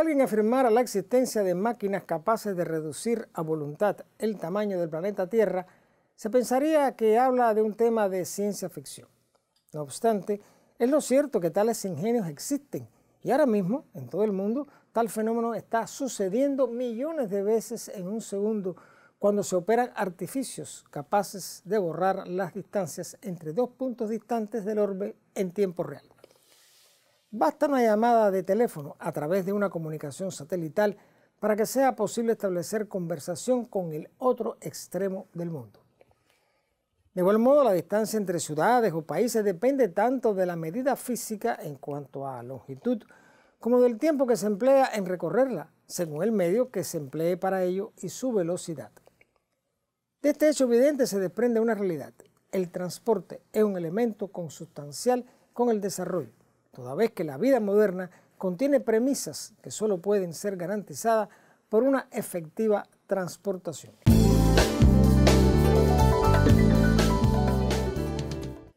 alguien afirmara la existencia de máquinas capaces de reducir a voluntad el tamaño del planeta Tierra, se pensaría que habla de un tema de ciencia ficción. No obstante, es lo cierto que tales ingenios existen y ahora mismo, en todo el mundo, tal fenómeno está sucediendo millones de veces en un segundo cuando se operan artificios capaces de borrar las distancias entre dos puntos distantes del orbe en tiempo real. Basta una llamada de teléfono a través de una comunicación satelital para que sea posible establecer conversación con el otro extremo del mundo. De igual modo, la distancia entre ciudades o países depende tanto de la medida física en cuanto a longitud, como del tiempo que se emplea en recorrerla, según el medio que se emplee para ello y su velocidad. De este hecho evidente se desprende una realidad. El transporte es un elemento consustancial con el desarrollo, toda vez que la vida moderna contiene premisas que solo pueden ser garantizadas por una efectiva transportación.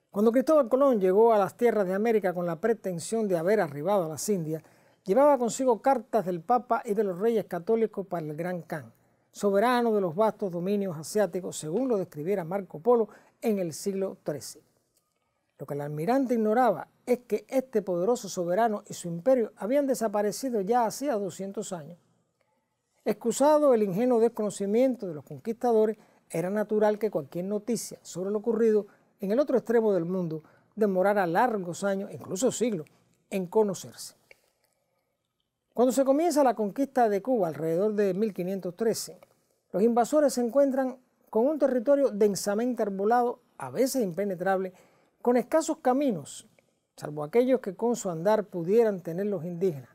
Cuando Cristóbal Colón llegó a las tierras de América con la pretensión de haber arribado a las Indias, llevaba consigo cartas del Papa y de los reyes católicos para el Gran Khan, soberano de los vastos dominios asiáticos, según lo describiera Marco Polo en el siglo XIII. Lo que el almirante ignoraba es que este poderoso soberano y su imperio habían desaparecido ya hacía 200 años. Excusado el ingenuo desconocimiento de los conquistadores, era natural que cualquier noticia sobre lo ocurrido en el otro extremo del mundo demorara largos años, incluso siglos, en conocerse. Cuando se comienza la conquista de Cuba alrededor de 1513, los invasores se encuentran con un territorio densamente arbolado, a veces impenetrable, con escasos caminos, salvo aquellos que con su andar pudieran tener los indígenas,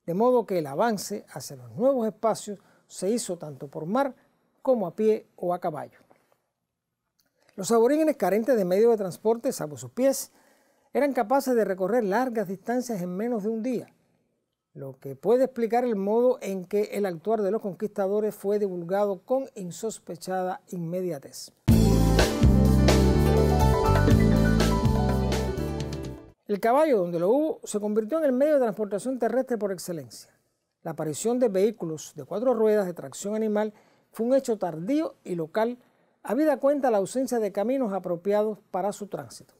de modo que el avance hacia los nuevos espacios se hizo tanto por mar como a pie o a caballo. Los aborígenes, carentes de medio de transporte, salvo sus pies, eran capaces de recorrer largas distancias en menos de un día, lo que puede explicar el modo en que el actuar de los conquistadores fue divulgado con insospechada inmediatez. El caballo, donde lo hubo, se convirtió en el medio de transportación terrestre por excelencia. La aparición de vehículos de 4 ruedas de tracción animal fue un hecho tardío y local, habida cuenta la ausencia de caminos apropiados para su tránsito.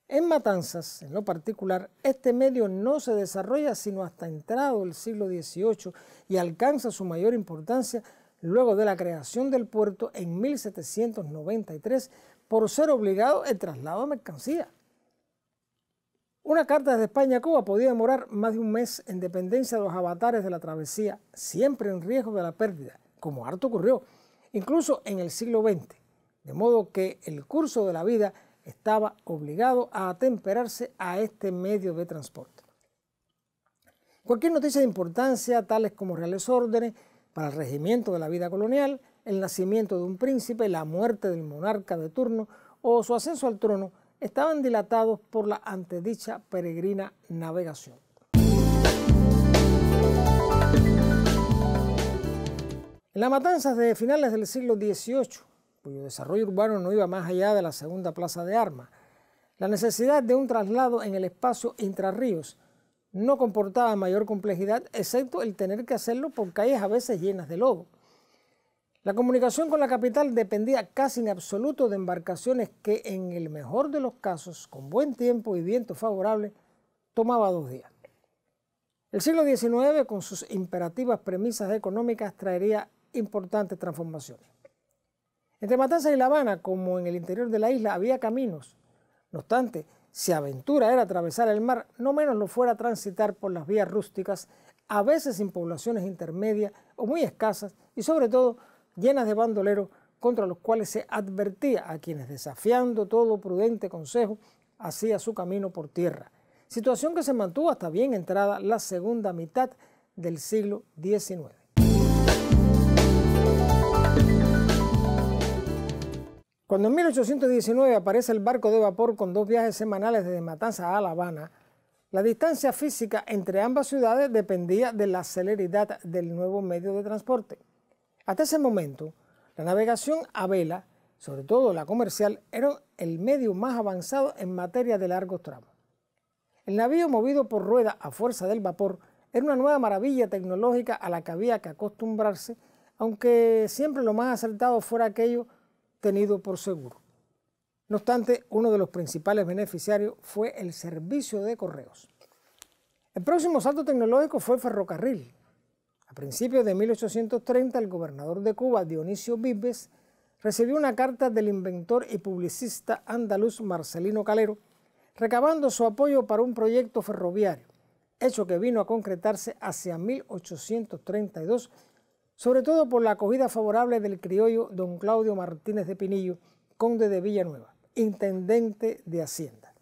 En Matanzas, en lo particular, este medio no se desarrolla sino hasta entrado el siglo XVIII y alcanza su mayor importancia luego de la creación del puerto en 1793 por ser obligado el traslado de mercancía. Una carta desde España a Cuba podía demorar más de un mes en dependencia de los avatares de la travesía, siempre en riesgo de la pérdida, como harto ocurrió, incluso en el siglo XX, de modo que el curso de la vida estaba obligado a atemperarse a este medio de transporte. Cualquier noticia de importancia, tales como reales órdenes para el regimiento de la vida colonial, el nacimiento de un príncipe, la muerte del monarca de turno o su ascenso al trono, estaban dilatados por la antedicha peregrina navegación. En las matanzas de finales del siglo XVIII, cuyo desarrollo urbano no iba más allá de la segunda plaza de armas, la necesidad de un traslado en el espacio intrarríos no comportaba mayor complejidad, excepto el tener que hacerlo por calles a veces llenas de lodo. La comunicación con la capital dependía casi en absoluto de embarcaciones que, en el mejor de los casos, con buen tiempo y viento favorable, tomaba 2 días. El siglo XIX, con sus imperativas premisas económicas, traería importantes transformaciones. Entre Matanzas y La Habana, como en el interior de la isla, había caminos. No obstante, si aventura era atravesar el mar, no menos lo fuera transitar por las vías rústicas, a veces sin poblaciones intermedias o muy escasas y sobre todo llenas de bandoleros contra los cuales se advertía a quienes, desafiando todo prudente consejo, hacía su camino por tierra, situación que se mantuvo hasta bien entrada la segunda mitad del siglo XIX. Cuando en 1819 aparece el barco de vapor con 2 viajes semanales desde Matanzas a La Habana, la distancia física entre ambas ciudades dependía de la celeridad del nuevo medio de transporte. Hasta ese momento, la navegación a vela, sobre todo la comercial, era el medio más avanzado en materia de largos tramos. El navío, movido por ruedas a fuerza del vapor, Era una nueva maravilla tecnológica a la que había que acostumbrarse, aunque siempre lo más acertado fuera aquello tenido por seguro. No obstante, uno de los principales beneficiarios fue el servicio de correos. El próximo salto tecnológico fue el ferrocarril. A principios de 1830, el gobernador de Cuba, Dionisio Vives, recibió una carta del inventor y publicista andaluz Marcelino Calero, recabando su apoyo para un proyecto ferroviario, hecho que vino a concretarse hacia 1832, sobre todo por la acogida favorable del criollo don Claudio Martínez de Pinillo, conde de Villanueva, intendente de Hacienda.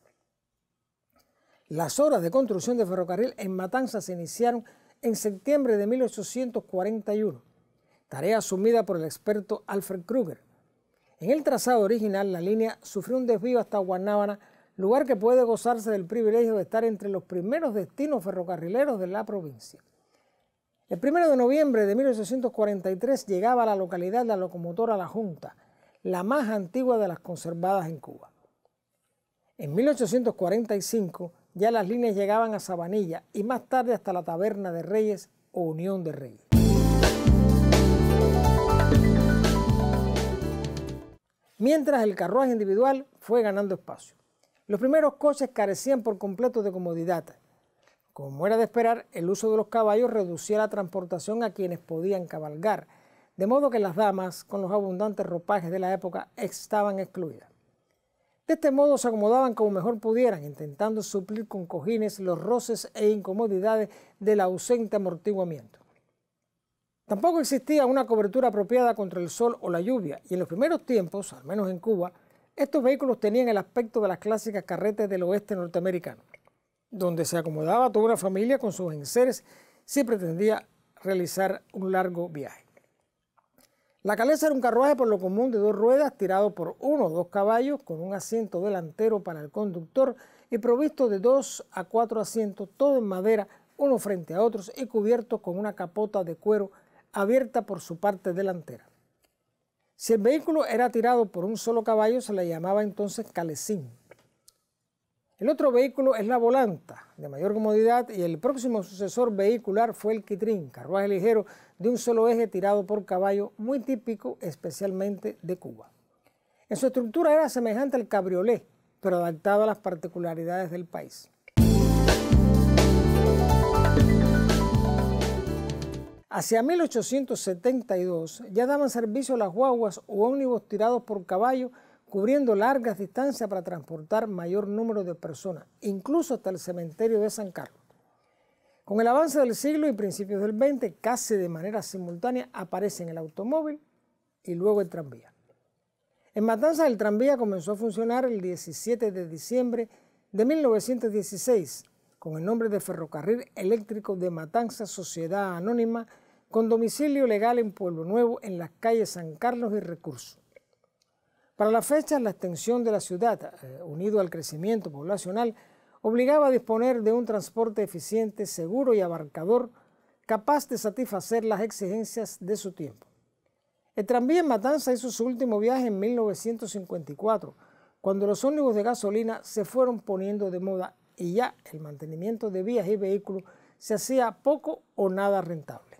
Las obras de construcción de ferrocarril en Matanzas se iniciaron en septiembre de 1841, tarea asumida por el experto Alfred Kruger. En el trazado original, la línea sufrió un desvío hasta Guanábana, lugar que puede gozarse del privilegio de estar entre los primeros destinos ferrocarrileros de la provincia. El 1 de noviembre de 1843 llegaba a la localidad la locomotora La Junta, la más antigua de las conservadas en Cuba. En 1845 ya las líneas llegaban a Sabanilla y más tarde hasta la Taberna de Reyes o Unión de Reyes. Mientras el carruaje individual fue ganando espacio. Los primeros coches carecían por completo de comodidad. Como era de esperar, el uso de los caballos reducía la transportación a quienes podían cabalgar, de modo que las damas, con los abundantes ropajes de la época, estaban excluidas. De este modo se acomodaban como mejor pudieran, intentando suplir con cojines los roces e incomodidades del ausente amortiguamiento. Tampoco existía una cobertura apropiada contra el sol o la lluvia, y en los primeros tiempos, al menos en Cuba, estos vehículos tenían el aspecto de las clásicas carretas del oeste norteamericano, donde se acomodaba toda una familia con sus enseres si pretendía realizar un largo viaje. La calesa era un carruaje por lo común de 2 ruedas, tirado por 1 o 2 caballos, con un asiento delantero para el conductor y provisto de 2 a 4 asientos, todo en madera, uno frente a otros y cubierto con una capota de cuero abierta por su parte delantera. Si el vehículo era tirado por un solo caballo, se le llamaba entonces calesín. El otro vehículo es la volanta, de mayor comodidad, y el próximo sucesor vehicular fue el quitrín, carruaje ligero de un solo eje tirado por caballo, muy típico especialmente de Cuba. En su estructura era semejante al cabriolé, pero adaptado a las particularidades del país. Hacia 1872 ya daban servicio las guaguas u ómnibus tirados por caballo, cubriendo largas distancias para transportar mayor número de personas, incluso hasta el cementerio de San Carlos. Con el avance del siglo y principios del XX, casi de manera simultánea aparecen el automóvil y luego el tranvía. En Matanzas el tranvía comenzó a funcionar el 17 de diciembre de 1916, con el nombre de Ferrocarril Eléctrico de Matanzas Sociedad Anónima, con domicilio legal en Pueblo Nuevo, en las calles San Carlos y Recurso. Para la fecha, la extensión de la ciudad, unido al crecimiento poblacional, obligaba a disponer de un transporte eficiente, seguro y abarcador, capaz de satisfacer las exigencias de su tiempo. El tranvía en Matanzas hizo su último viaje en 1954, cuando los ómnibus de gasolina se fueron poniendo de moda y ya el mantenimiento de vías y vehículos se hacía poco o nada rentable.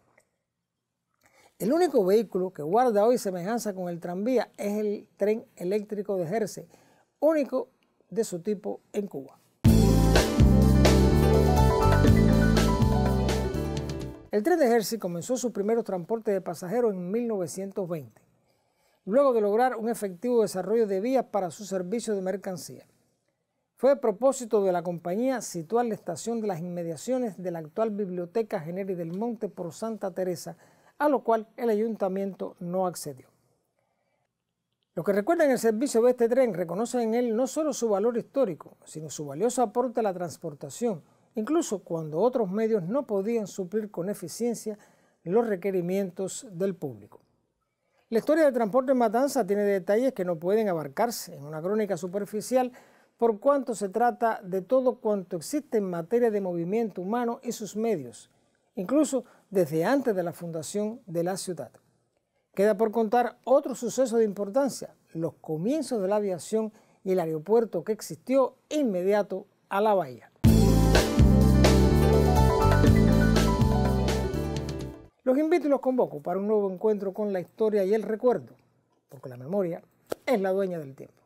El único vehículo que guarda hoy semejanza con el tranvía es el tren eléctrico de Jersey, único de su tipo en Cuba. El tren de Jersey comenzó su primer transporte de pasajeros en 1920, luego de lograr un efectivo desarrollo de vías para su servicio de mercancía. Fue a propósito de la compañía situar la estación de las inmediaciones de la actual Biblioteca Generi del Monte por Santa Teresa, a lo cual el ayuntamiento no accedió. Los que recuerdan el servicio de este tren reconocen en él no solo su valor histórico, sino su valioso aporte a la transportación, incluso cuando otros medios no podían suplir con eficiencia los requerimientos del público. La historia del transporte en Matanzas tiene detalles que no pueden abarcarse en una crónica superficial, por cuanto se trata de todo cuanto existe en materia de movimiento humano y sus medios, incluso desde antes de la fundación de la ciudad. Queda por contar otro suceso de importancia, los comienzos de la aviación y el aeropuerto que existió inmediato a la bahía. Los invito y los convoco para un nuevo encuentro con la historia y el recuerdo, porque la memoria es la dueña del tiempo.